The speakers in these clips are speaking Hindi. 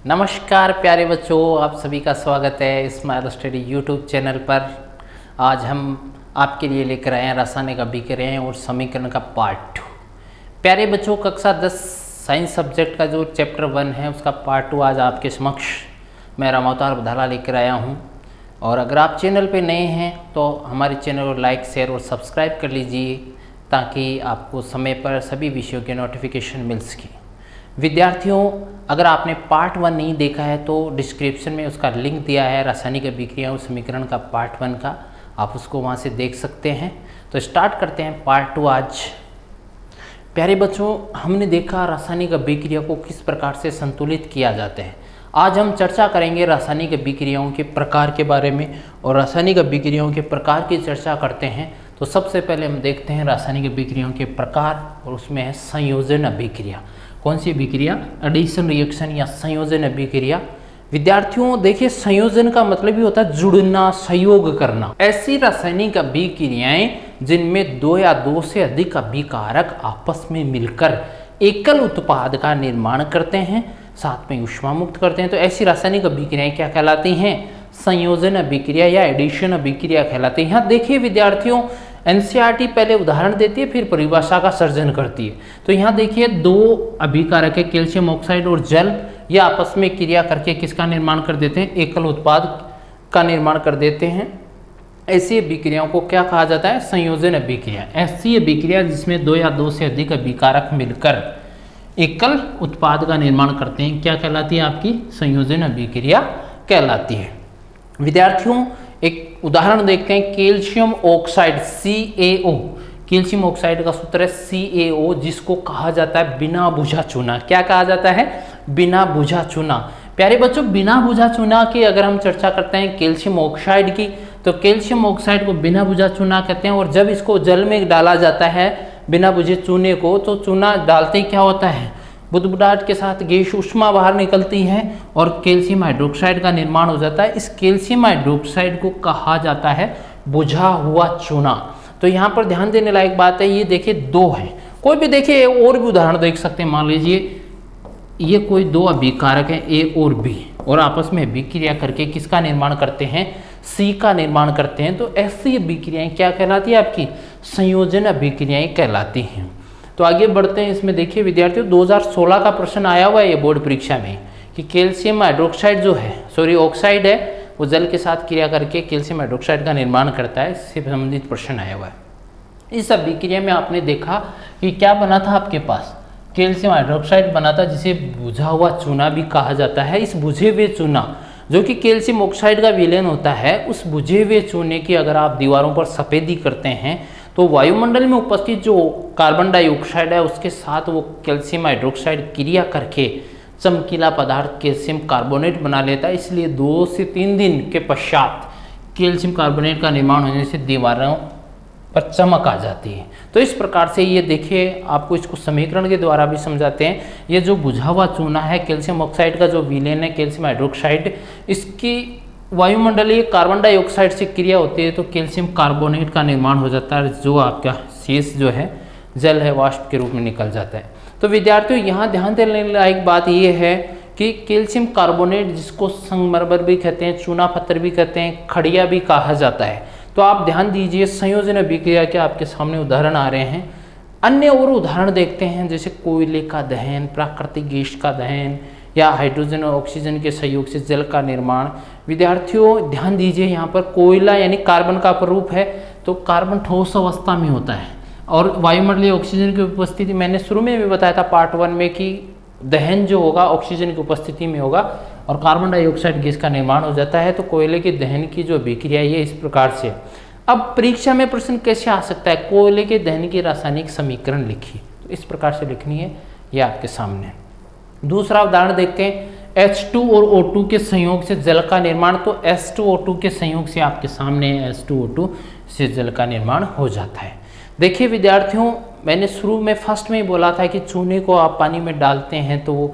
नमस्कार प्यारे बच्चों, आप सभी का स्वागत है स्माइल स्टडी यूट्यूब चैनल पर। आज हम आपके लिए लेकर आए हैं रासायनिक अभिक्रियाएं और समीकरण का पार्ट 2। प्यारे बच्चों, कक्षा 10 साइंस सब्जेक्ट का जो चैप्टर 1 है उसका पार्ट 2 आज आपके समक्ष मैं रामावतार बधाला लेकर आया हूं। और अगर आप चैनल पे नए हैं तो हमारे चैनल को लाइक, शेयर और सब्सक्राइब कर लीजिए ताकि आपको समय पर सभी विषयों के नोटिफिकेशन मिल सके। विद्यार्थियों, अगर आपने पार्ट 1 नहीं देखा है तो डिस्क्रिप्शन में उसका लिंक दिया है, रासायनिक अभिक्रिया और समीकरण का पार्ट 1 का, आप उसको वहाँ से देख सकते हैं। तो स्टार्ट करते हैं पार्ट 2 आज। प्यारे बच्चों, हमने देखा रासायनिक अभिक्रिया को किस प्रकार से संतुलित किया जाता है। आज हम चर्चा करेंगे रासायनिक अभिक्रियाओं के प्रकार के बारे में। और रासायनिक अभिक्रियाओं के प्रकार की चर्चा करते हैं तो सबसे पहले हम देखते हैं रासायनिक अभिक्रियाओं के प्रकार, और उसमें है संयोजन अभिक्रिया। कौन सी अभिक्रिया? एडिशन रिएक्शन या संयोजन अभिक्रिया। विद्यार्थियों देखिए, संयोजन का मतलब ही होता है जुड़ना, सहयोग करना। ऐसी रासायनिक अभिक्रियाएं जिनमें 2 या 2 से अधिक अभिकारक आपस में मिलकर एकल उत्पाद का निर्माण करते हैं, साथ में ऊष्मा मुक्त करते हैं, तो ऐसी रासायनिक अभिक्रियाएं क्या कहलाती हैं? संयोजन अभिक्रिया या एडिशन अभिक्रिया कहलाती है। यहाँ देखिए विद्यार्थियों, एनसीईआरटी पहले उदाहरण देती है फिर परिभाषा का सर्जन करती है। तो यहाँ देखिए 2 अभिकारक है, कैल्शियम ऑक्साइड और जल, ये आपस में क्रिया करके किसका निर्माण कर देते हैं? एकल उत्पाद का निर्माण कर देते हैं। ऐसी अभिक्रियाओं को क्या कहा जाता है? संयोजन अभिक्रिया। ऐसी अभिक्रिया जिसमें 2 या 2 से अधिक अभिकारक मिलकर एकल उत्पाद का निर्माण करते हैं क्या कहलाती है? आपकी संयोजन अभिक्रिया कहलाती है। विद्यार्थियों एक उदाहरण देखते हैं, calcium oxide CaO। Calcium oxide का सूत्र है CaO, जिसको कहा जाता है बिना बुझा चूना। क्या कहा जाता है? बिना बुझा चूना। प्यारे बच्चों, बिना बुझा चूना की अगर हम चर्चा करते हैं कैल्शियम ऑक्साइड की, तो कैल्शियम ऑक्साइड को बिना बुझा चूना कहते हैं। और जब इसको जल में डाला जाता है बिना बुझे चूने को, तो चूना डालते ही क्या होता है? बुदबुदाहट के साथ गैस ऊष्मा बाहर निकलती है और कैल्शियम हाइड्रोक्साइड का निर्माण हो जाता है। इस कैल्शियम हाइड्रोक्साइड को कहा जाता है बुझा हुआ चूना। तो यहाँ पर ध्यान देने लायक बात है, ये देखिए 2 है, कोई भी देखिए और भी उदाहरण देख सकते हैं। मान लीजिए ये कोई 2 अभिकारक हैं A और B, और आपस में अभिक्रिया करके किसका निर्माण करते हैं? C का निर्माण करते हैं। तो ऐसी अभिक्रियाएं क्या कहलाती है? आपकी संयोजन अभिक्रियाएं कहलाती हैं। तो आगे बढ़ते हैं। इसमें देखिए विद्यार्थियों, 2016 का प्रश्न आया हुआ है ये बोर्ड परीक्षा में कि कैल्शियम हाइड्रोक्साइड जो है, ऑक्साइड है, वो जल के साथ क्रिया करके कैल्शियम हाइड्रोक्साइड का निर्माण करता है। इससे संबंधित प्रश्न आया हुआ है। इस अभिक्रिया में आपने देखा कि क्या बना था आपके पास? कैल्शियम हाइड्रोक्साइड बना था, जिसे बुझा हुआ चूना भी कहा जाता है। इस बुझे हुए चूना जो कि कैल्शियम ऑक्साइड का विलयन होता है, उस बुझे हुए चूने की अगर आप दीवारों पर सफेदी करते हैं तो वायुमंडल में उपस्थित जो कार्बन डाइऑक्साइड है उसके साथ वो कैल्शियम हाइड्रोक्साइड क्रिया करके चमकीला पदार्थ कैल्शियम कार्बोनेट बना लेता है। इसलिए 2 से 3 दिन के पश्चात कैल्शियम कार्बोनेट का निर्माण होने से दीवारों पर चमक आ जाती है। तो इस प्रकार से ये देखिए, आपको इसको समीकरण के द्वारा भी समझाते हैं। ये जो बुझा हुआ चूना है, कैल्शियम ऑक्साइड का जो विलयन है कैल्शियम हाइड्रोक्साइड, इसकी वायुमंडलीय कार्बन डाइऑक्साइड से क्रिया होती है तो कैल्शियम कार्बोनेट का निर्माण हो जाता है, जो आपका शेष जो है जल है वाष्प के रूप में निकल जाता है। तो विद्यार्थियों यहाँ ध्यान देने लायक बात यह है कि कैल्शियम कार्बोनेट, जिसको संगमरमर भी कहते हैं, चूना पत्थर भी कहते हैं, खड़िया भी कहा जाता है। तो आप ध्यान दीजिए, संयोजन अभिक्रिया के आपके सामने उदाहरण आ रहे हैं। अन्य और उदाहरण देखते हैं, जैसे कोयले का दहन, प्राकृतिक गैस का दहन, या हाइड्रोजन और ऑक्सीजन के सहयोग से जल का निर्माण। विद्यार्थियों ध्यान दीजिए, यहाँ पर कोयला यानी कार्बन का प्ररूप है, तो कार्बन ठोस अवस्था में होता है और वायुमंडलीय ऑक्सीजन की उपस्थिति, मैंने शुरू में भी बताया था पार्ट 1 में कि दहन जो होगा ऑक्सीजन की उपस्थिति में होगा और कार्बन डाइऑक्साइड गैस का निर्माण हो जाता है। तो कोयले के दहन की जो अभिक्रिया है इस प्रकार से। अब परीक्षा में प्रश्न कैसे आ सकता है? कोयले के दहन की रासायनिक समीकरण लिखिए, तो इस प्रकार से लिखनी है, ये आपके सामने। दूसरा उदाहरण देखते हैं, H2 और O2 के संयोग से जल का निर्माण। तो H2O2 के संयोग से आपके सामने H2O2 से जल का निर्माण हो जाता है। देखिए विद्यार्थियों, मैंने शुरू में फर्स्ट में ही बोला था कि चूने को आप पानी में डालते हैं तो वो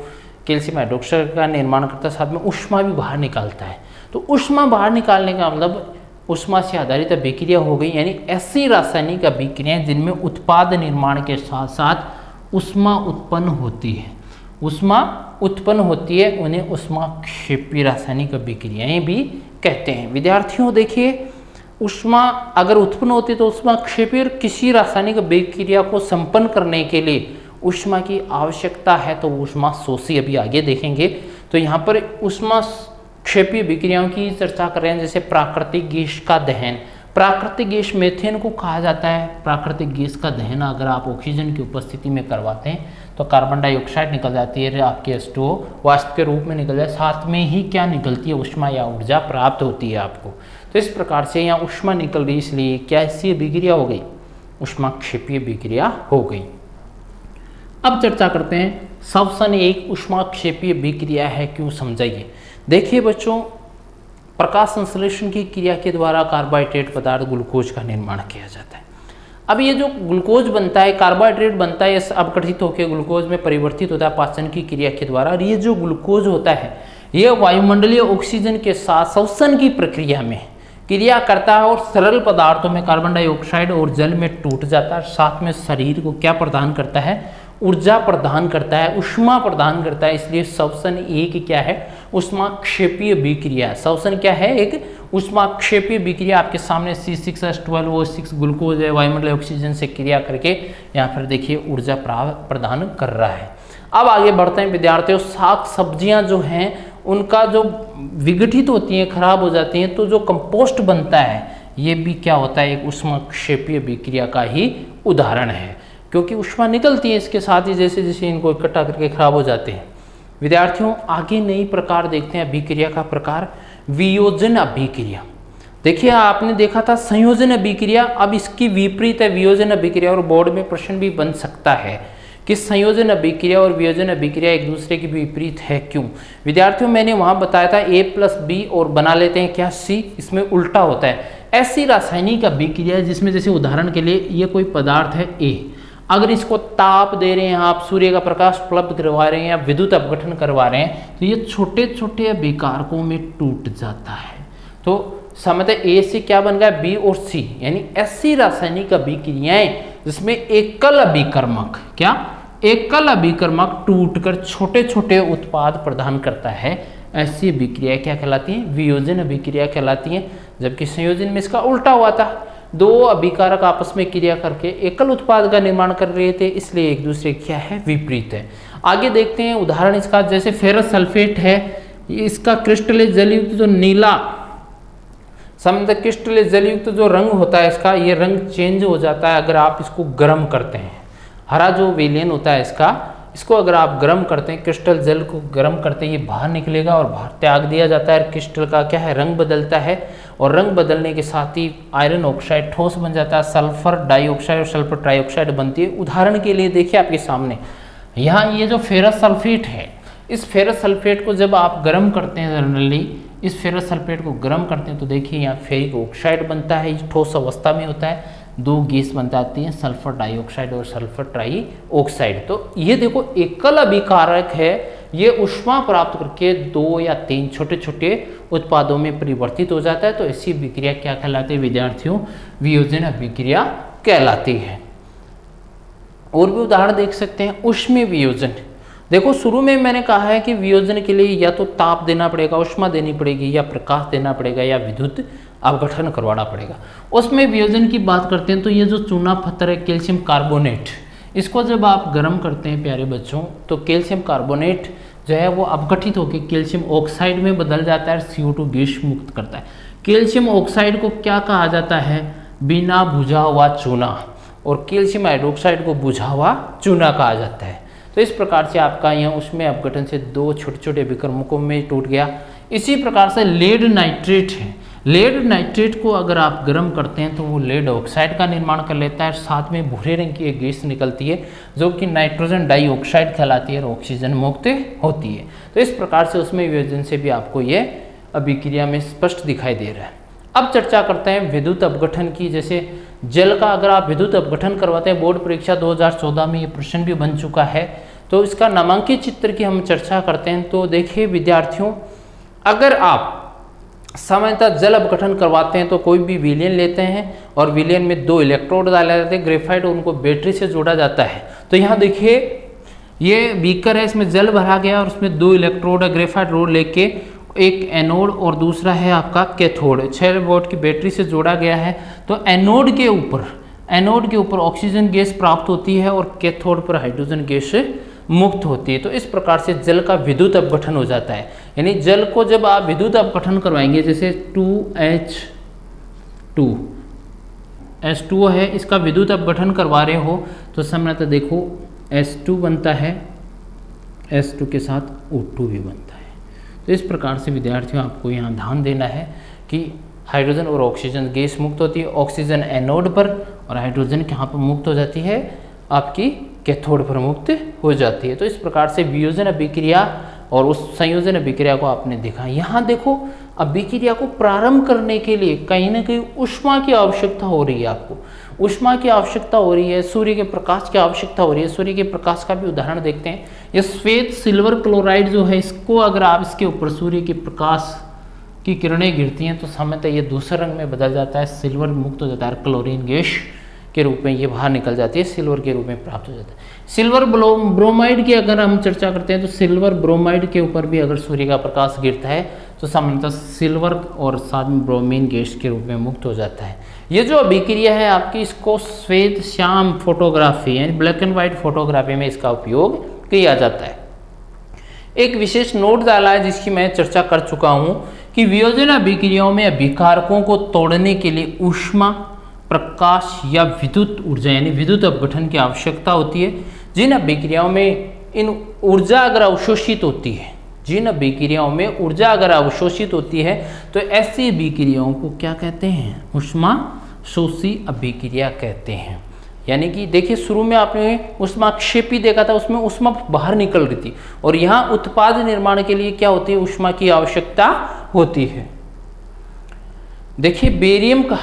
कैल्शियम हाइड्रोक्साइड का निर्माण करता है, साथ में ऊष्मा भी बाहर निकालता है। तो ऊष्मा बाहर निकालने का मतलब ऊष्मा से आधारित अभिक्रिया हो गई, यानी ऐसी रासायनिक अभिक्रियाएं जिनमें उत्पाद निर्माण के साथ साथ ऊष्मा उत्पन्न होती है। ऊष्मा उत्पन्न होती है, उन्हें ऊष्माक्षेपीय रासायनिक अभिक्रियाएं भी कहते हैं। विद्यार्थियों देखिए, ऊष्मा अगर उत्पन्न होती है तो ऊष्माक्षेपीय किसी रासायनिक अभिक्रिया को संपन्न करने के लिए ऊष्मा की आवश्यकता है, तो ऊष्मा शोषी अभी आगे देखेंगे। तो यहाँ पर ऊष्माक्षेपीय अभिक्रियाओं की चर्चा कर रहे हैं, जैसे प्राकृतिक गैस का दहन। प्राकृतिक गैस मीथेन को कहा जाता है। प्राकृतिक गैस का दहन अगर आप ऑक्सीजन की उपस्थिति में करवाते हैं तो कार्बन डाइऑक्साइड निकल जाती है, आपके H2O वाष्प के रूप में निकल जाए, साथ में ही क्या निकलती है, ऊष्मा या ऊर्जा प्राप्त होती है आपको। तो इस प्रकार से यहाँ ऊष्मा निकल रही, इसलिए क्या ऐसी अभिक्रिया हो गई, ऊष्माक्षेपीय अभिक्रिया हो गई। अब चर्चा करते हैं श्वसन एक ऊष्माक्षेपीय अभिक्रिया है, क्यों, समझाइए। देखिए बच्चों, प्रकाश संश्लेषण की क्रिया के द्वारा कार्बोहाइड्रेट पदार्थ ग्लूकोज का निर्माण किया जाता है। अब ये जो ग्लूकोज बनता है, कार्बोहाइड्रेट बनता है, ये अपघटित होकर ग्लूकोज में परिवर्तित होता है पाचन की क्रिया के द्वारा। और ये जो ग्लूकोज होता है ये वायुमंडलीय ऑक्सीजन के साथ श्वसन की प्रक्रिया में क्रिया करता है और सरल पदार्थों में कार्बन डाइऑक्साइड और जल में टूट जाता है। साथ में शरीर को क्या प्रदान करता है, ऊर्जा प्रदान करता है, ऊष्मा प्रदान करता है। इसलिए श्वसन एक क्या है, ऊष्माक्षेपीय अभिक्रिया। श्वसन क्या है, एक ऊष्माक्षेपीय अभिक्रिया। आपके सामने C6H12O6 ग्लूकोज है, वायुमंडलीय ऑक्सीजन से क्रिया करके यहाँ पर देखिए ऊर्जा प्रदान कर रहा है। अब आगे बढ़ते हैं विद्यार्थियों, साग सब्जियां जो हैं उनका जो विघटित होती हैं, खराब हो जाती हैं, तो जो कंपोस्ट बनता है ये भी क्या होता है, एक ऊष्माक्षेपीय अभिक्रिया का ही उदाहरण है, क्योंकि ऊष्मा निकलती है इसके साथ ही, जैसे जैसे इनको इकट्ठा करके खराब हो जाते हैं। विद्यार्थियों आगे नई प्रकार देखते हैं अभिक्रिया का प्रकार, वियोजन अभिक्रिया। देखिए आपने देखा था संयोजन अभिक्रिया, अब इसकी विपरीत है वियोजन अभिक्रिया, और बोर्ड में प्रश्न भी बन सकता है कि संयोजन अभिक्रिया और वियोजन अभिक्रिया एक दूसरे के विपरीत है, क्यों। विद्यार्थियों मैंने वहां बताया था A+B और बना लेते हैं क्या C, इसमें उल्टा होता है। ऐसी रासायनिक अभिक्रिया जिसमें जैसे उदाहरण के लिए ये कोई पदार्थ है A, अगर इसको ताप दे रहे हैं आप, सूर्य का प्रकाश उपलब्ध करवा रहे हैं या विद्युत अपघटन करवा रहे हैं, तो ये छोटे छोटे अभिकारकों में टूट जाता है। तो समझते ए से क्या बन गया, बी और सी, यानी ऐसी रासायनिक अभिक्रियाएं जिसमें एकल अभिकर्मक, क्या एकल अभिकर्मक टूटकर छोटे छोटे उत्पाद प्रदान करता है, ऐसी अभिक्रिया क्या कहलाती है, वियोजन अभिक्रिया कहलाती है। जबकि संयोजन में इसका उल्टा हुआ था, दो अभिकारक आपस में क्रिया करके एकल उत्पाद का निर्माण कर रहे थे, इसलिए एक दूसरे क्या है, विपरीत है। आगे देखते हैं उदाहरण इसका, जैसे फेरस सल्फेट है, इसका क्रिस्टलीय जलयुक्त जो नीला समझ क्रिस्टलीय जलयुक्त जो रंग होता है इसका, ये रंग चेंज हो जाता है अगर आप इसको गर्म करते हैं। हरा जो विलेन होता है इसको अगर आप गर्म करते हैं, क्रिस्टल जल को गर्म करते हैं, ये बाहर निकलेगा और बाहर त्याग दिया जाता है। क्रिस्टल का क्या है, रंग बदलता है, और रंग बदलने के साथ ही आयरन ऑक्साइड ठोस बन जाता है, सल्फर डाइऑक्साइड और सल्फर ट्राइऑक्साइड बनती है। उदाहरण के लिए देखिए आपके सामने यहाँ ये जो फेरस सल्फेट है, इस फेरस सल्फेट को जब आप गर्म करते हैं, जनरली इस फेरस सल्फेट को गर्म करते हैं तो देखिए यहाँ फेरिक ऑक्साइड बनता है, ठोस अवस्था में होता है, दो गैस बन जाती हैं, सल्फर डाइऑक्साइड और सल्फर ट्राई ऑक्साइड। तो ये देखो एकल अभिकारक है, ये ऊष्मा प्राप्त करके 2 या 3 छोटे छोटे उत्पादों में परिवर्तित हो जाता है। तो ऐसी अभिक्रिया क्या कहलाती है विद्यार्थियों, वियोजन अभिक्रिया कहलाती है। और भी उदाहरण देख सकते हैं, ऊष्मीय वियोजन। देखो शुरू में मैंने कहा है कि वियोजन के लिए या तो ताप देना पड़ेगा, ऊष्मा देनी पड़ेगी, या प्रकाश देना पड़ेगा, या विद्युत अपघटन करवाना पड़ेगा। उसमें वियोजन की बात करते हैं तो ये जो चूना पत्थर है कैल्शियम कार्बोनेट, इसको जब आप गर्म करते हैं प्यारे बच्चों, तो कैल्शियम कार्बोनेट जो है वो अपघटित होकर कैल्शियम ऑक्साइड में बदल जाता है, CO2 गैस मुक्त करता है। कैल्शियम ऑक्साइड को क्या कहा जाता है, बिना बुझा हुआ चूना, और कैल्शियम हाइड्रोक्साइड को बुझा हुआ चूना कहा जाता है। तो इस प्रकार से आपका यहाँ उसमें अपघटन से 2 छोटे छोटे विकर्मकों में टूट गया। इसी प्रकार से लेड नाइट्रेट है, लेड नाइट्रेट को अगर आप गर्म करते हैं तो वो लेड ऑक्साइड का निर्माण कर लेता है, साथ में भूरे रंग की एक गैस निकलती है जो कि नाइट्रोजन डाइऑक्साइड कहलाती है और ऑक्सीजन मुक्त होती है। तो इस प्रकार से उसमें वियोजन से भी आपको ये अभिक्रिया में स्पष्ट दिखाई दे रहा है। अब चर्चा करते हैं विद्युत अपघटन की। जैसे जल का अगर आप विद्युत अपघटन करवाते हैं, बोर्ड परीक्षा 2014 में ये प्रश्न भी बन चुका है, तो इसका नामांकित चित्र की हम चर्चा करते हैं। तो देखिए विद्यार्थियों, अगर आप सामान्यतः जल अपघटन करवाते हैं तो कोई भी विलेन लेते हैं और विलेन में 2 इलेक्ट्रोड डाले जाते हैं ग्रेफाइट, और उनको बैटरी से जोड़ा जाता है। तो यहाँ देखिए ये बीकर है, इसमें जल भरा गया और उसमें 2 इलेक्ट्रोड है, ग्रेफाइट रोड लेके एक एनोड और दूसरा है आपका कैथोड, 6 वोल्ट की बैटरी से जोड़ा गया है। तो एनोड के ऊपर ऑक्सीजन गैस प्राप्त होती है और कैथोड पर हाइड्रोजन गैस मुक्त होती है। तो इस प्रकार से जल का विद्युत अपघटन हो जाता है। यानी जल को जब आप विद्युत अपघटन करवाएंगे, जैसे 2H2 है, इसका विद्युत अपघटन करवा रहे हो तो सामान्यतः देखो H2 बनता है, H2 के साथ O2 भी बनता है। तो इस प्रकार से विद्यार्थियों आपको यहाँ ध्यान देना है कि हाइड्रोजन और ऑक्सीजन गैस मुक्त होती है, ऑक्सीजन एनोड पर और हाइड्रोजन कहाँ पर मुक्त हो जाती है, आपकी कैथोड पर मुक्त हो जाती है। तो इस प्रकार से वियोजन अभिक्रिया और उस संयोजन अभिक्रिया को आपने देखा। यहाँ देखो अभिक्रिया को प्रारंभ करने के लिए कहीं ना कहीं ऊष्मा की आवश्यकता हो रही है, आपको ऊष्मा की आवश्यकता हो रही है, सूर्य के प्रकाश की आवश्यकता हो रही है। सूर्य के प्रकाश का भी उदाहरण देखते हैं। ये श्वेत सिल्वर क्लोराइड जो है, इसको अगर आप इसके ऊपर सूर्य के प्रकाश की किरणें गिरती हैं तो सामान्यतः ये दूसरे रंग में बदल जाता है, सिल्वर मुक्त हो जाता है, क्लोरीन गैस के रूप में ये बाहर निकल जाती है, सिल्वर के रूप में प्राप्त हो जाता है। सिल्वर ब्रोमाइड की अगर हम चर्चा करते हैं तो सिल्वर ब्रोमाइड के ऊपर भी अगर सूर्य का प्रकाश गिरता है तो सामान्यतः सिल्वर और साथ में ब्रोमीन गैस के रूप में मुक्त हो जाता है। ये जो अभिक्रिया है आपकी, इसको श्वेत श्याम फोटोग्राफी यानी ब्लैक एंड व्हाइट फोटोग्राफी में इसका उपयोग किया जाता है। एक विशेष नोट डाला है जिसकी मैं चर्चा कर चुका हूं कि वियोजन अभिक्रियाओं में अभिकारकों को तोड़ने के लिए ऊष्मा, प्रकाश या विद्युत ऊर्जा यानी विद्युत अपघटन की आवश्यकता होती है। जिन अभिक्रियाओं में इन ऊर्जा अगर अवशोषित होती है, जिन अभिक्रियाओं में ऊर्जा अगर अवशोषित होती है तो ऐसी अभिक्रियाओं को क्या कहते हैं, ऊष्मा शोषी अभिक्रिया कहते हैं। यानी कि देखिए शुरू में आपने ऊष्माक्षेपी देखा था, उसमें ऊष्मा बाहर निकल रही थी और यहाँ उत्पाद निर्माण के लिए क्या होती है, ऊष्मा की आवश्यकता होती है। देखिए बेरियम का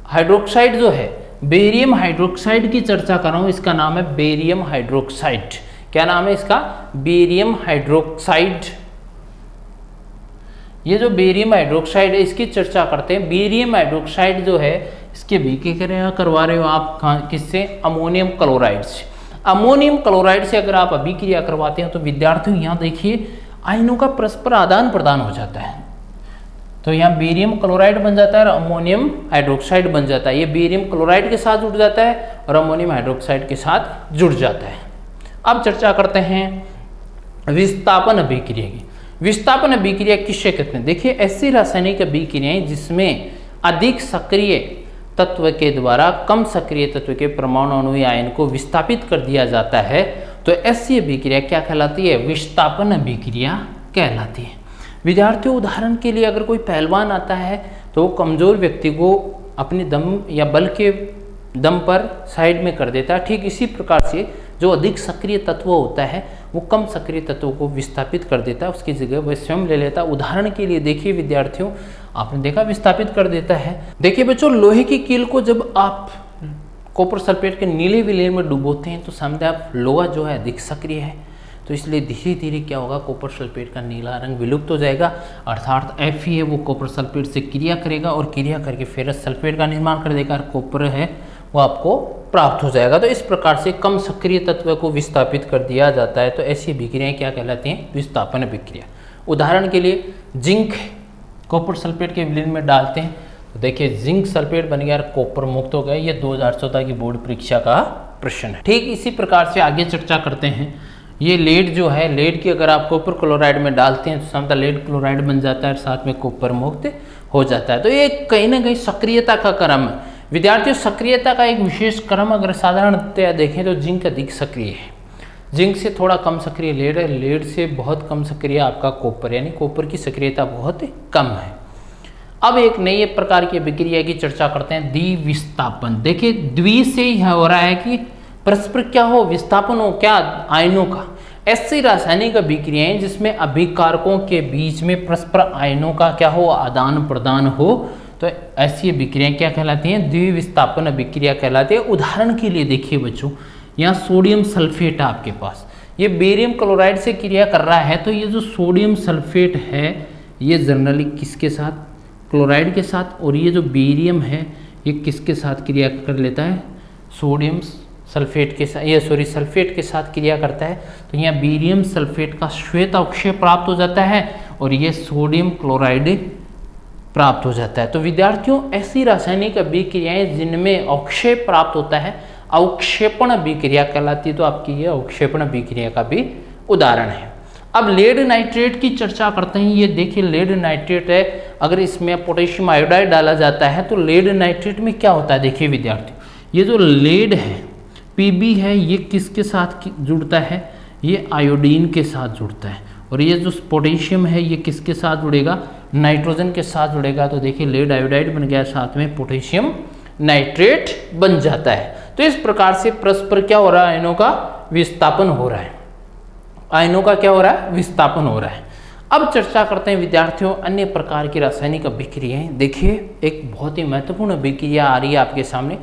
हाइड्रोक्साइड जो है, बेरियम हाइड्रोक्साइड की चर्चा कर रहा हूं, इसका नाम है बेरियम हाइड्रोक्साइड। क्या नाम है इसका, बेरियम हाइड्रोक्साइड। ये जो बेरियम हाइड्रोक्साइड है इसकी चर्चा करते हैं। बेरियम हाइड्रोक्साइड जो है इसके अभिक्रिया करवा रहे हो आप किससे, अमोनियम क्लोराइड से। अमोनियम क्लोराइड से अगर आप अभिक्रिया करवाते हैं तो विद्यार्थियों यहाँ देखिए आयनों का परस्पर आदान प्रदान हो जाता है। तो यहाँ बेरियम क्लोराइड बन जाता है और अमोनियम हाइड्रोक्साइड बन जाता है। ये बेरियम क्लोराइड के साथ जुड़ जाता है और अमोनियम हाइड्रोक्साइड के साथ जुड़ जाता है। अब चर्चा करते हैं विस्थापन अभिक्रिया की। विस्थापन अभिक्रिया किससे कहते हैं, देखिए ऐसी रासायनिक अभिक्रियाएं जिसमें अधिक सक्रिय तत्व के द्वारा कम सक्रिय तत्व के परमाणु अणु या आयन को विस्थापित कर दिया जाता है, तो ऐसी अभिक्रिया क्या कहलाती है, विस्थापन अभिक्रिया कहलाती है। विद्यार्थियों उदाहरण के लिए अगर कोई पहलवान आता है तो वो कमजोर व्यक्ति को अपने दम या बल के दम पर साइड में कर देता है। ठीक इसी प्रकार से जो अधिक सक्रिय तत्व होता है वो कम सक्रिय तत्वों को विस्थापित कर देता है, उसकी जगह वह स्वयं ले लेता है। उदाहरण के लिए देखिए विद्यार्थियों, आपने देखा विस्थापित कर देता है। देखिए बच्चों, लोहे की कील को जब आप कॉपर सल्फेट के नीले विलेन में डुबोते हैं तो समझे आप लोहा जो है अधिक सक्रिय है, तो इसलिए धीरे धीरे क्या होगा, कॉपर सल्फेट का नीला रंग विलुप्त हो जाएगा। अर्थात Fe है वो कॉपर सल्फेट से क्रिया करेगा और क्रिया करके फेरस सल्फेट का निर्माण कर देगा और कॉपर है वो आपको प्राप्त हो जाएगा। तो इस प्रकार से कम सक्रिय तत्व को विस्थापित कर दिया जाता है। तो ऐसी अभिक्रियाएं क्या कहलाती हैं, विस्थापन अभिक्रिया। उदाहरण के लिए जिंक कॉपर सल्फेट के विलीन में डालते हैं तो देखिए जिंक सल्फेट बन गया और कॉपर मुक्त हो गया। ये 2014 की बोर्ड परीक्षा का प्रश्न है। ठीक इसी प्रकार से आगे चर्चा करते हैं। ये लेड जो है, लेड की अगर आप कॉपर क्लोराइड में डालते हैं तो सामान्यतः लेड क्लोराइड बन जाता है, साथ में कॉपर मुक्त हो जाता है। तो ये कहीं ना कहीं सक्रियता का क्रम है। विद्यार्थियों सक्रियता का एक विशेष क्रम अगर साधारणतया देखें तो जिंक अधिक सक्रिय है, जिंक से थोड़ा कम सक्रिय लेड है, लेड से बहुत कम सक्रिय आपका कॉपर, यानी कॉपर की सक्रियता बहुत कम है। अब एक नई प्रकार की अभिक्रिया की चर्चा करते हैं, द्विविस्थापन। देखिए द्वि से ही हो रहा है कि परस्पर क्या हो, विस्थापन हो, क्या आयनों का। ऐसी रासायनिक अभिक्रियाएं जिसमें अभिकारकों के बीच में परस्पर आयनों का क्या हो, आदान प्रदान हो, तो ऐसी अभिक्रियाएं क्या कहलाती हैं, द्विविस्थापन अभिक्रिया कहलाती है। उदाहरण के लिए देखिए बच्चों, यहाँ सोडियम सल्फेट है आपके पास, ये बेरियम क्लोराइड से क्रिया कर रहा है। तो ये जो सोडियम सल्फेट है ये जनरली किसके साथ, क्लोराइड के साथ, और ये जो बेरियम है ये किसके साथ क्रिया कर लेता है, सोडियम सल्फेट के साथ, सल्फेट के साथ क्रिया करता है तो यहाँ बेरियम सल्फेट का श्वेत अवक्षय प्राप्त हो जाता है और ये सोडियम क्लोराइड प्राप्त हो जाता है। तो विद्यार्थियों, ऐसी रासायनिक अभिक्रियाएं जिनमें अवक्षय प्राप्त होता है अवक्षेपण अभिक्रिया कहलाती है। तो आपकी ये अवक्षेपण अभिक्रिया का भी उदाहरण है। अब लेड नाइट्रेट की चर्चा करते हैं। ये देखिए लेड नाइट्रेट है, अगर इसमें पोटेशियम आयोडाइड डाला जाता है तो लेड नाइट्रेट में क्या होता है। देखिए विद्यार्थियों, ये जो लेड है Pb है, ये किसके साथ जुड़ता है, ये आयोडीन के साथ जुड़ता है। और ये जो पोटेशियम है ये किसके साथ जुड़ेगा, नाइट्रोजन के साथ जुड़ेगा। तो देखिए लेड आयोडाइड बन गया, साथ में पोटेशियम नाइट्रेट बन जाता है। तो इस प्रकार से परस्पर क्या हो रहा है, आयनों का विस्थापन हो रहा है। आयनों का क्या हो रहा है, विस्थापन हो रहा है। अब चर्चा करते हैं विद्यार्थियों अन्य प्रकार की रासायनिक अभिक्रियाएं। देखिए एक बहुत ही महत्वपूर्ण अभिक्रिया आ रही है आपके सामने,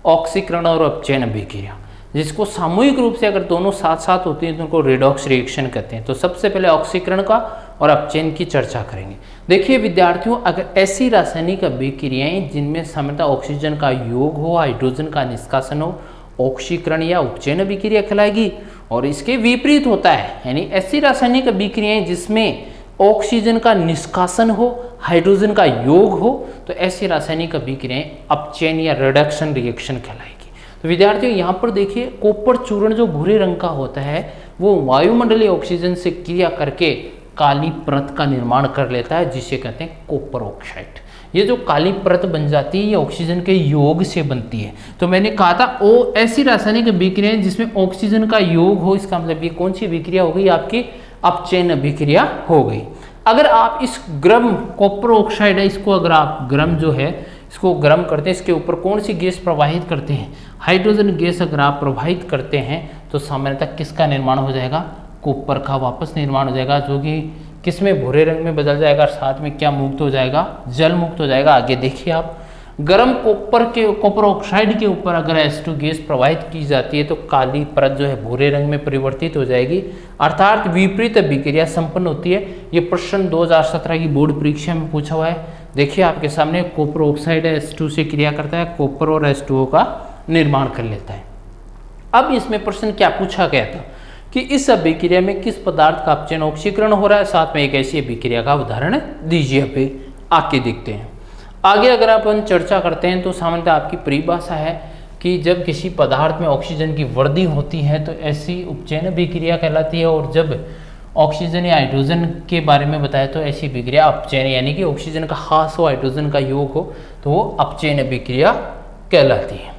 ऑक्सीकरण और अपचयन अभिक्रिया, जिसको सामूहिक रूप से अगर दोनों साथ साथ होती हैं तो उनको रेडॉक्स रिएक्शन कहते हैं। तो सबसे पहले ऑक्सीकरण का और अपचयन की चर्चा करेंगे। देखिए विद्यार्थियों, अगर ऐसी रासायनिक अभिक्रियाएं जिनमें सामान्यतः ऑक्सीजन का योग हो, हाइड्रोजन का निष्कासन हो, ऑक्सीकरण या उपचयन अभिक्रिया कहलाएगी। और इसके विपरीत होता है, यानी ऐसी रासायनिक अभिक्रियाएं जिसमें ऑक्सीजन का निष्कासन हो, हाइड्रोजन का योग हो, तो ऐसी रासायनिक अभिक्रियाएं अपचयन या रिडक्शन रिएक्शन कहलाएगी। तो विद्यार्थियों यहाँ पर देखिए कॉपर चूर्ण जो भूरे रंग का होता है वो वायुमंडलीय ऑक्सीजन से क्रिया करके काली परत का निर्माण कर लेता है, जिसे कहते हैं कॉपर ऑक्साइड। ये जो काली परत बन जाती है ये ऑक्सीजन के योग से बनती है। तो मैंने कहा था ओ ऐसी रासायनिक अभिक्रियाएं जिसमें ऑक्सीजन का योग हो, इसका मतलब ये कौन सी अभिक्रिया हो गई, आपकी अपचयन अभिक्रिया हो गई। अगर आप इस गर्म कॉपर ऑक्साइड है, इसको अगर आप गर्म जो है इसको गर्म करते हैं, इसके ऊपर कौन सी गैस प्रवाहित करते हैं, हाइड्रोजन गैस अगर आप प्रवाहित करते हैं तो सामान्यतः किसका निर्माण हो जाएगा, कॉपर का वापस निर्माण हो जाएगा, जो कि किसमें भूरे रंग में बदल जाएगा, साथ में क्या मुक्त हो जाएगा, जल मुक्त हो जाएगा। आगे देखिए आप, गर्म कॉपर ऑक्साइड के ऊपर अगर H2 गैस प्रवाहित की जाती है तो काली परत जो है भूरे रंग में परिवर्तित हो जाएगी, अर्थात विपरीत अभिक्रिया संपन्न होती है। ये प्रश्न 2017 की बोर्ड परीक्षा में पूछा हुआ है। देखिए आपके सामने कॉपर ऑक्साइड H2 से क्रिया करता है, कॉपर और H2O का निर्माण कर लेता है। अब इसमें प्रश्न क्या पूछा गया था कि इस अभिक्रिया में किस पदार्थ का अपचयन ऑक्सीकरण हो रहा है, साथ में एक ऐसी अभिक्रिया का उदाहरण दीजिए। अभी आके देखते हैं। आगे अगर अपन चर्चा करते हैं तो सामान्यतः आपकी परिभाषा है कि जब किसी पदार्थ में ऑक्सीजन की वृद्धि होती है तो ऐसी उपचयन अभिक्रिया कहलाती है, और जब ऑक्सीजन या हाइड्रोजन के बारे में बताया तो ऐसी अभिक्रिया अपचयन, यानी कि ऑक्सीजन का ह्रास हो, हाइड्रोजन का योग हो, तो वो अपचयन अभिक्रिया कहलाती है।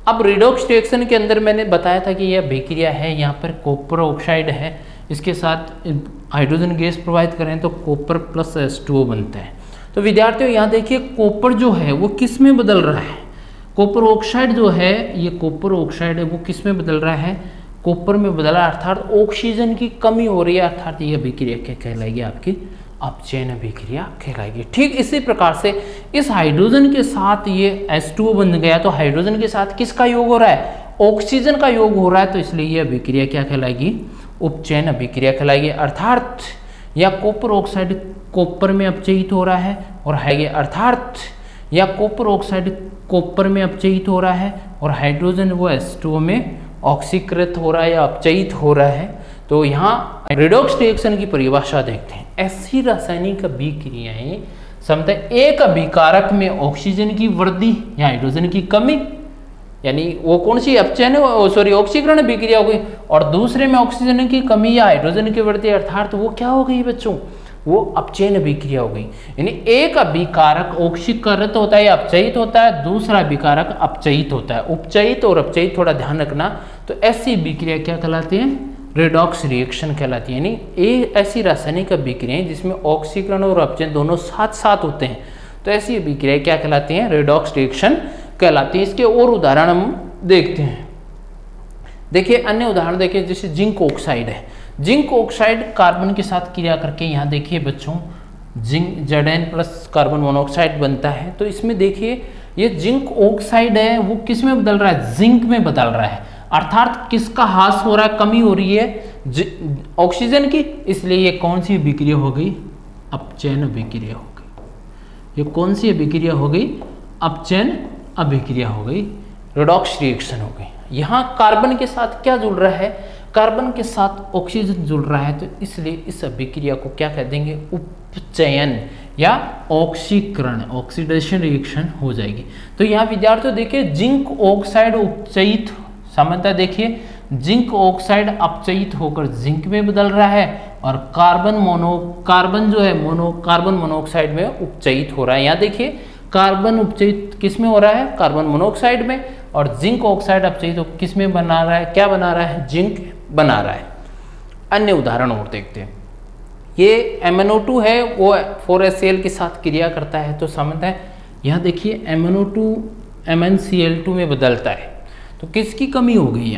अब रिडॉक्स रिएक्शन के अंदर मैंने बताया था कि यह अभिक्रिया है, यहाँ पर कॉपर ऑक्साइड है, इसके साथ हाइड्रोजन गैस प्रवाहित करें तो कॉपर प्लस H2O बनता है। तो विद्यार्थियों यहाँ देखिए कॉपर जो है वो किस में बदल रहा है, कॉपर ऑक्साइड जो है, ये कॉपर ऑक्साइड है वो किस में बदल रहा है, कॉपर में बदल रहा है, अर्थात ऑक्सीजन की कमी हो रही है, अर्थात ये अभिक्रिया क्या कहलाएगी, आपकी अपचयन अभिक्रिया कहलाएगी। ठीक इसी प्रकार से इस हाइड्रोजन के साथ ये H2O बन गया, तो हाइड्रोजन के साथ किसका योग हो रहा है, ऑक्सीजन का योग हो रहा है, तो इसलिए ये अभिक्रिया क्या कहलाएगी, उपचयन अभिक्रिया कहलाएगी। अर्थात या कॉपर ऑक्साइड कॉपर में अपचयित हो रहा है और अर्थात या कॉपर ऑक्साइड कॉपर में अपचयित हो रहा है और हाइड्रोजन वो H2O में ऑक्सीकृत हो रहा है या अपचयित हो रहा है। तो यहाँ रिडॉक्स रिएक्शन की परिभाषा देखते हैं। ऐसी रासायनिक अभिक्रियाएं सामान्यतः एक अभिकारक में ऑक्सीजन की वृद्धि या हाइड्रोजन की कमी, यानी वो कौन सी अपचयन ऑक्सीकरण अभिक्रिया हो गई, और दूसरे में ऑक्सीजन की कमी या हाइड्रोजन की वृद्धि, अर्थात वो क्या हो गई बच्चों, वो अपचयन अभिक्रिया हो गई। यानी एक अभिकारक ऑक्सीकृत होता है या अपचयित होता है, दूसरा अभिकारक अपचयित होता है। उपचयित और अपचयित थोड़ा ध्यान रखना। तो ऐसी अभिक्रिया क्या कहलाती है, रेडॉक्स रिएक्शन कहलाती है। यानी ऐसी रासायनिक अभिक्रियाएं जिसमें ऑक्सीकरण और अपचयन दोनों साथ साथ होते हैं, तो ऐसी अभिक्रियाएं क्या कहलाती हैं, रेडॉक्स रिएक्शन कहलाती है। इसके और उदाहरण हम देखते हैं। देखिए अन्य उदाहरण देखिए, जैसे जिंक ऑक्साइड है, जिंक ऑक्साइड कार्बन के साथ क्रिया करके यहाँ देखिए बच्चों zinc Zn plus carbon monoxide बनता है। तो इसमें देखिए ये जिंक ऑक्साइड है वो किस में बदल रहा है, जिंक में बदल रहा है, अर्थात किसका ह्रास हो रहा है, कमी हो रही है ऑक्सीजन की, इसलिए ये कौन सी अभिक्रिया हो गई, अपचयन अभिक्रिया हो गई। ये कौन सी अभिक्रिया हो गई, अपचयन अभिक्रिया हो गई, रेडॉक्स रिएक्शन हो गई। यहाँ कार्बन के साथ क्या जुड़ रहा है, कार्बन के साथ ऑक्सीजन जुड़ रहा है, तो इसलिए इस अभिक्रिया को क्या कह देंगे, उपचयन या ऑक्सीकरण, ऑक्सीडेशन रिएक्शन हो जाएगी। तो यहाँ विद्यार्थियों देखिए जिंक ऑक्साइड उपचयित, सामान्यतः देखिए जिंक ऑक्साइड अपचयित होकर जिंक में बदल रहा है और कार्बन जो है कार्बन मोनोऑक्साइड में उपचयित हो रहा है। यहाँ देखिए कार्बन उपचयित किस में हो रहा है, कार्बन मोनोऑक्साइड में, और जिंक ऑक्साइड अपचयित किस में बना रहा है, क्या बना रहा है, जिंक बना रहा है। अन्य उदाहरण और देखते हैं, ये MnO2 है वो 4HCl के साथ क्रिया करता है, तो सामान्यतः यहाँ देखिए MnO2 MnCl2 में बदलता है, तो किसकी कमी हो गई,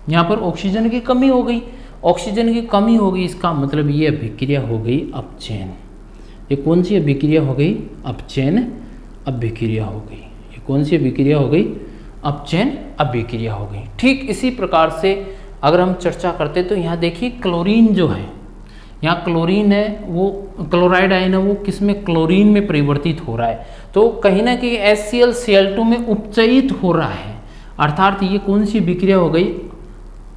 यहाँ पर ऑक्सीजन की कमी हो गई, ऑक्सीजन की कमी हो गई, इसका मतलब ये अभिक्रिया हो गई अपचयन। ये कौन सी अभिक्रिया हो गई, अपचयन अभिक्रिया हो गई। ये कौन सी अभिक्रिया हो गई, अपचयन अभिक्रिया हो गई। ठीक इसी प्रकार से अगर हम चर्चा करते तो यहाँ देखिए क्लोरीन जो है, यहाँ क्लोरीन है वो क्लोराइड आयन है वो किस में, क्लोरीन में परिवर्तित हो रहा है, तो कहीं ना कहीं HCl में उपचयित हो रहा है, अर्थात ये कौन सी अभिक्रिया हो गई,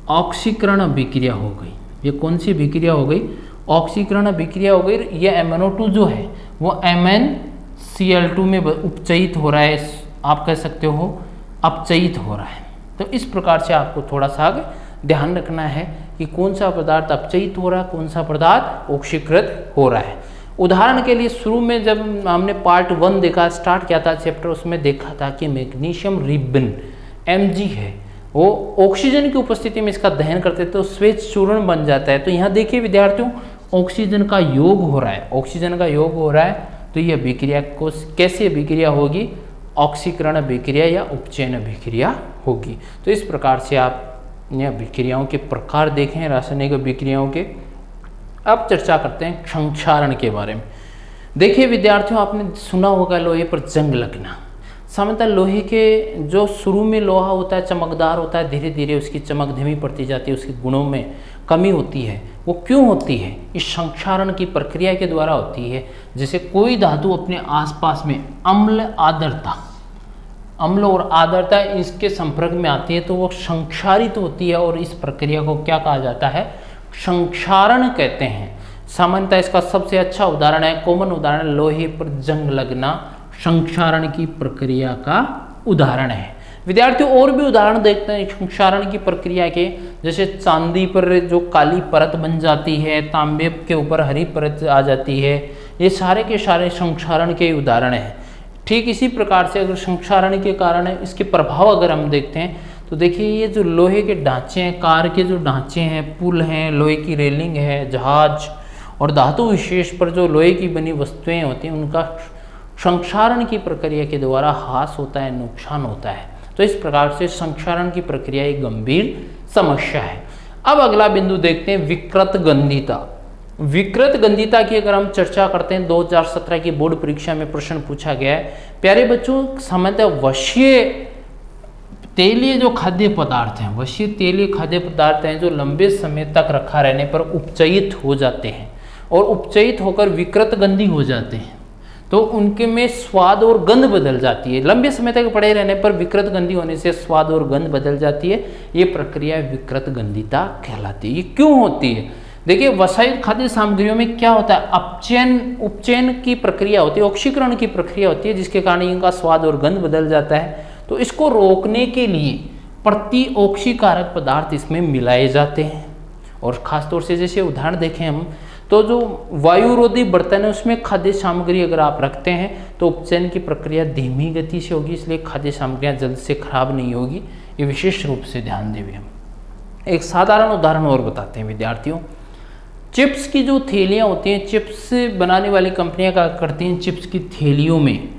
ऑक्सीकरण अभिक्रिया हो गई। ये कौन सी अभिक्रिया हो गई, ऑक्सीकरण अभिक्रिया हो गई। ये MnO2 जो है वो MnCl2 में उपचयित हो रहा है, आप कह सकते हो अपचयित हो रहा है। तो इस प्रकार से आपको थोड़ा सा आगे ध्यान रखना है कि कौन सा पदार्थ अपचयित हो रहा है, कौन सा पदार्थ ऑक्सीकृत हो रहा है। उदाहरण के लिए शुरू में जब हमने पार्ट 1 देखा, स्टार्ट किया था चैप्टर, उसमें देखा था कि मैग्नीशियम रिबन Mg है वो ऑक्सीजन की उपस्थिति में इसका दहन करते तो श्वेत चूर्ण बन जाता है। तो यहाँ देखिए विद्यार्थियों ऑक्सीजन का योग हो रहा है, ऑक्सीजन का योग हो रहा है, तो ये अभिक्रिया को कैसी अभिक्रिया होगी, ऑक्सीकरण अभिक्रिया या उपचयन अभिक्रिया होगी। तो इस प्रकार से आप अभिक्रियाओं के प्रकार देखें रासायनिक अभिक्रियाओं के। अब चर्चा करते हैं संक्षारण के बारे में। देखिए विद्यार्थियों आपने सुना होगा लोहे पर जंग लगना। सामान्यतः लोहे के जो शुरू में लोहा होता है चमकदार होता है, धीरे धीरे उसकी चमक धीमी पड़ती जाती है, उसके गुणों में कमी होती है। वो क्यों होती है, इस संक्षारण की प्रक्रिया के द्वारा होती है। जैसे कोई धातु अपने आसपास में अम्ल और आर्द्रता इसके संपर्क में आती है तो वो संक्षारित होती है, और इस प्रक्रिया को क्या कहा जाता है, संक्षारण कहते हैं। सामान्यतः इसका सबसे अच्छा उदाहरण है, कॉमन उदाहरण लोहे पर जंग लगना संक्षारण की प्रक्रिया का उदाहरण है। विद्यार्थियों और भी उदाहरण देखते हैं संक्षारण की प्रक्रिया के, जैसे चांदी पर जो काली परत बन जाती है, तांबे के ऊपर हरी परत आ जाती है, ये सारे के सारे संक्षारण के उदाहरण हैं। ठीक इसी प्रकार से अगर संक्षारण के कारण इसके प्रभाव अगर हम देखते हैं तो देखिए ये जो लोहे के ढांचे हैं, कार के जो ढांचे हैं, पुल हैं, लोहे की रेलिंग है, जहाज और धातु विशेष पर जो लोहे की बनी वस्तुएं होती हैं उनका संक्षारण की प्रक्रिया के द्वारा ह्रास होता है, नुकसान होता है। तो इस प्रकार से संक्षारण की प्रक्रिया एक गंभीर समस्या है। अब अगला बिंदु देखते हैं विकृत गंधिता। विकृत गंधिता की अगर हम चर्चा करते हैं 2017 की बोर्ड परीक्षा में प्रश्न पूछा गया है। प्यारे बच्चों सामान्यतः वशीय तेलीय जो खाद्य पदार्थ हैं, वशीय तेलीय खाद्य पदार्थ हैं जो लंबे समय तक रखा रहने पर उपचयित हो जाते हैं और उपचयित होकर विकृत गंधी हो जाते हैं, तो उनके में स्वाद और गंध बदल जाती है। लंबे समय तक पड़े रहने पर विकृत गंधी होने से स्वाद और गंध बदल जाती है। ये प्रक्रिया विकृत गंधिता कहलाती है। ये क्यों होती है, देखिए वसायुक्त खाद्य सामग्रियों में क्या होता है, उपचयन की प्रक्रिया होती है, ऑक्सीकरण की प्रक्रिया होती है, जिसके कारण इनका स्वाद और गंध बदल जाता है। तो इसको रोकने के लिए प्रतिऑक्सीकारक पदार्थ इसमें मिलाए जाते हैं। और खासतौर से जैसे उदाहरण देखें हम तो जो वायुरोधी बर्तन है उसमें खाद्य सामग्री अगर आप रखते हैं तो उपचयन की प्रक्रिया धीमी गति से होगी, इसलिए खाद्य सामग्रियां जल्द से खराब नहीं होगी। ये विशेष रूप से ध्यान देंगे। हम एक साधारण उदाहरण और बताते हैं विद्यार्थियों। चिप्स की जो थैलियाँ होती हैं, चिप्स बनाने वाली कंपनियां क्या करती हैं, चिप्स की थैलियों में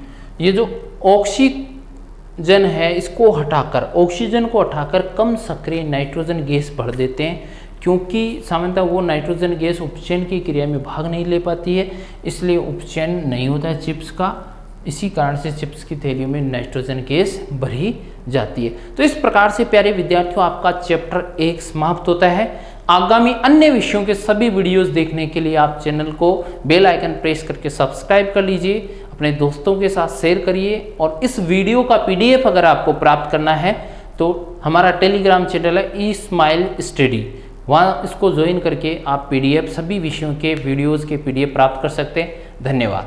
ये जो ऑक्सीजन है इसको हटाकर, ऑक्सीजन को हटाकर कम सक्रिय नाइट्रोजन गैस भर देते हैं, क्योंकि सामान्यतः वो नाइट्रोजन गैस उपचयन की क्रिया में भाग नहीं ले पाती है, इसलिए उपचयन नहीं होता है चिप्स का। इसी कारण से चिप्स की थैलियों में नाइट्रोजन गैस भरी जाती है। तो इस प्रकार से प्यारे विद्यार्थियों आपका चैप्टर 1 समाप्त होता है। आगामी अन्य विषयों के सभी वीडियोस देखने के लिए आप चैनल को बेल आइकन प्रेस करके सब्सक्राइब कर लीजिए, अपने दोस्तों के साथ शेयर करिए, और इस वीडियो का PDF अगर आपको प्राप्त करना है तो हमारा टेलीग्राम चैनल है ई स्माइल स्टडी, वहाँ इसको ज्वाइन करके आप PDF सभी विषयों के वीडियोज़ के PDF प्राप्त कर सकते हैं। धन्यवाद।